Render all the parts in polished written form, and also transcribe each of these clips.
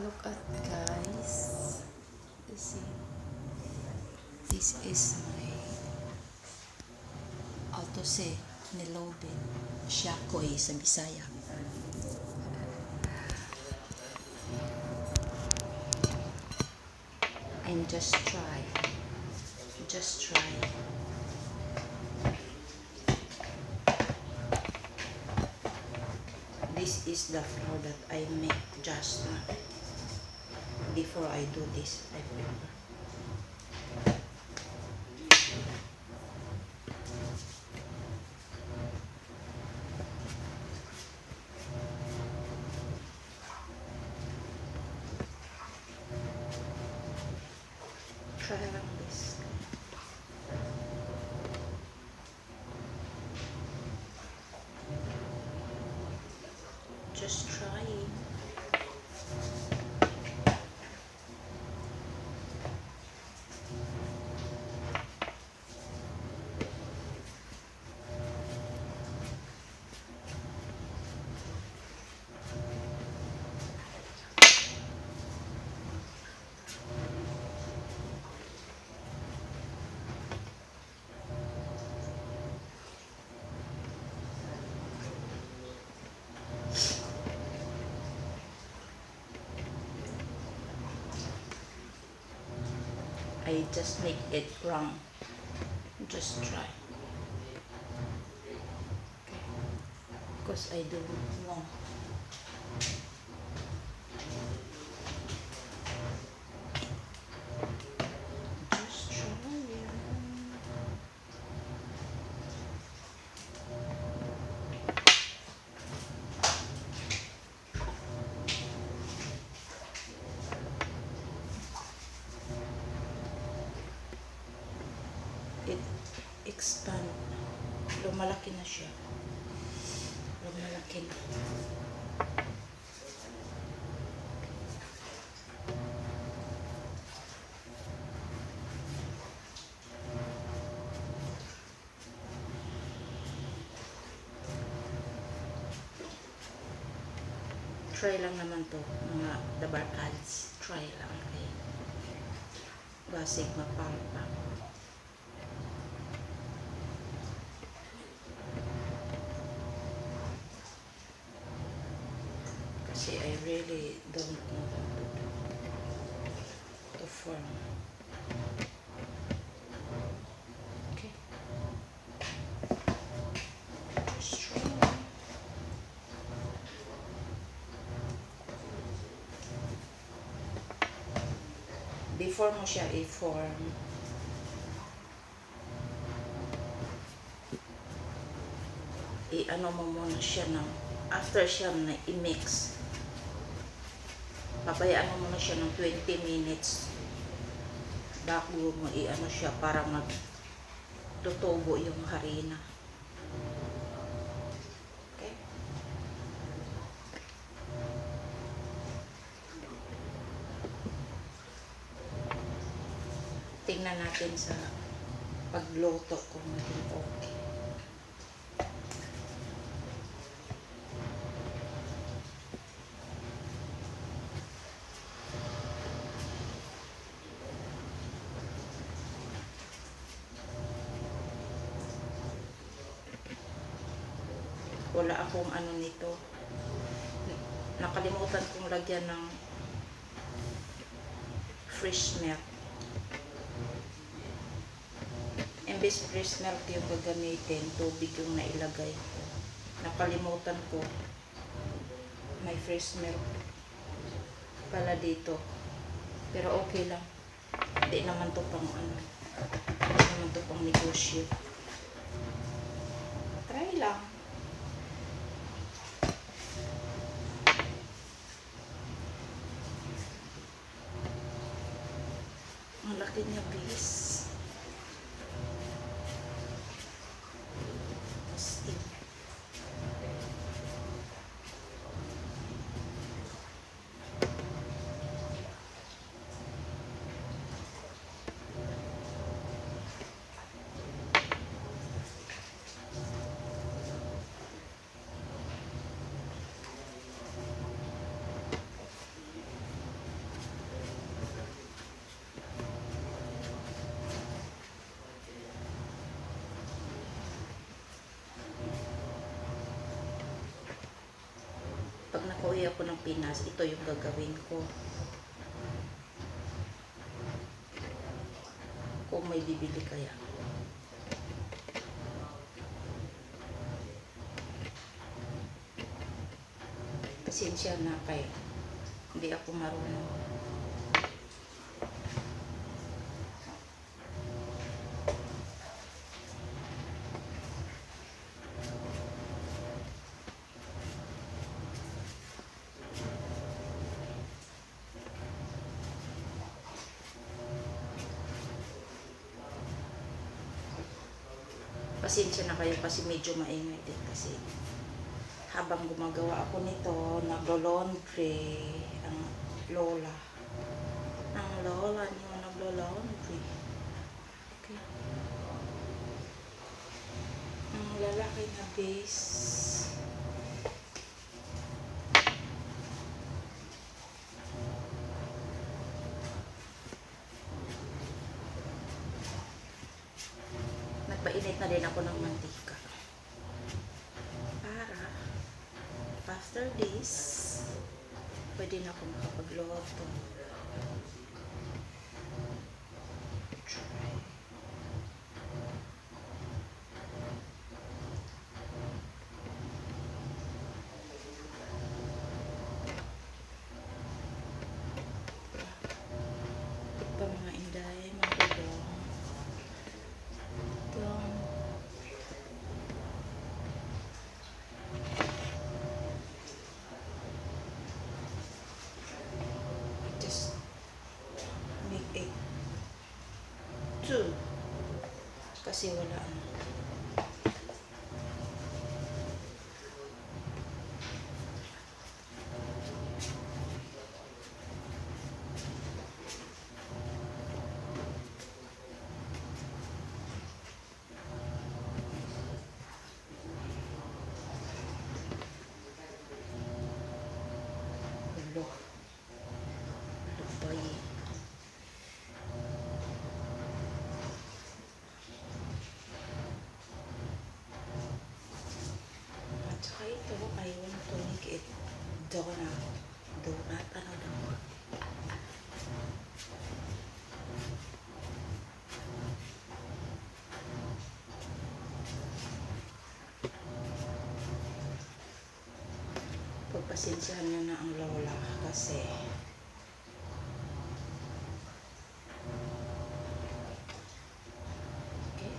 Look at guys. See, this is my autose nilobin siyakoy sa Bisaya. And just try. This is the flour that I make just now. Before I do this, I prepare. Try lang this. Just try. I just make it wrong. Just try. Okay. Because I don't know. Just try. It expand. Lumalaki na siya. Lumalaki na. Try lang naman to, mga dabarkads. Try lang. Okay. Basig mapalpa. Kasi I really don't know how to form. Okay. Just try. Before mo siya i-form, i-ano mo muna siya ng, after siya na i-mix, pabayaan mo muna siya ng 20 minutes bago mo i-ano siya para magtutubo yung harina. Okay? Tingnan natin sa pagluto kung naging okay. Wala akong ano nito. Nakalimutan kong lagyan ng fresh milk. Imbes fresh milk yung gagamitin, tubig yung nailagay. Nakalimutan ko. May fresh milk pala dito. Pero okay lang. Hindi naman to pang ano. Hindi naman to pang negosyo. Try lang. Ang laki niya, bis. Pag nakauwi ako ng Pinas, ito yung gagawin ko. Kung may bibili kaya. Pasensya na kay hindi ako marunong. Pasensya na kayo kasi medyo maingay din kasi habang gumagawa ako nito, naglo-laundry ang lola. Ang lola niyo naglo-laundry. Okay. Ang lalaki na base. Nagpainit na din ako ng mantika. Para after this, pwede na ako makapagluto. Ito mga inday, mga dong. Just make it 2 kasi wala ano. Look. Lupay. At saka ito, I want to make it donut. Donut, ano daw? Pagpasensyahan nyo na ang lola kasi okay.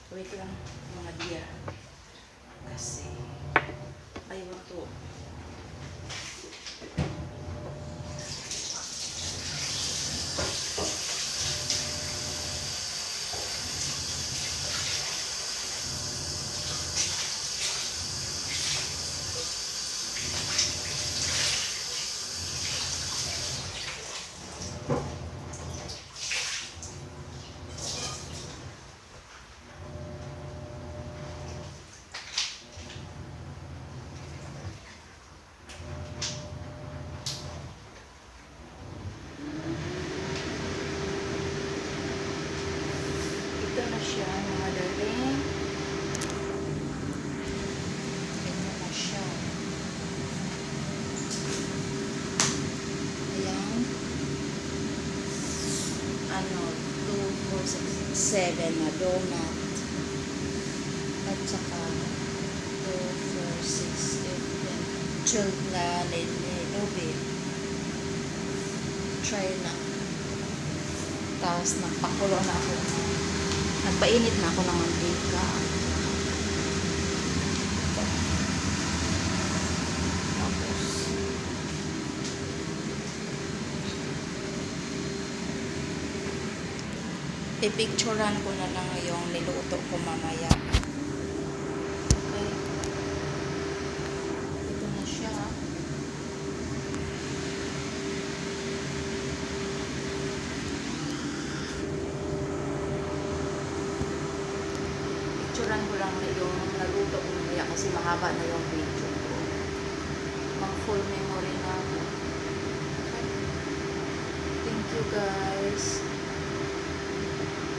Wait lang mga diya kasi I want to ito na siya mga darling. Ito na siya. Ayan. Ano, 2, 4, 6, 7 na donut. At saka 2, 4, 6, 8, 10, 12 na nilobin. Try na. Tapos nagpakulo na ako. Nagpainit na ako ng mantika. Tapos ipicturean ko na lang yung niluto ko mamaya. Okay. Ito na siya. Picturean ko lang yung naluto ko mamaya kasi mahaba na yung video.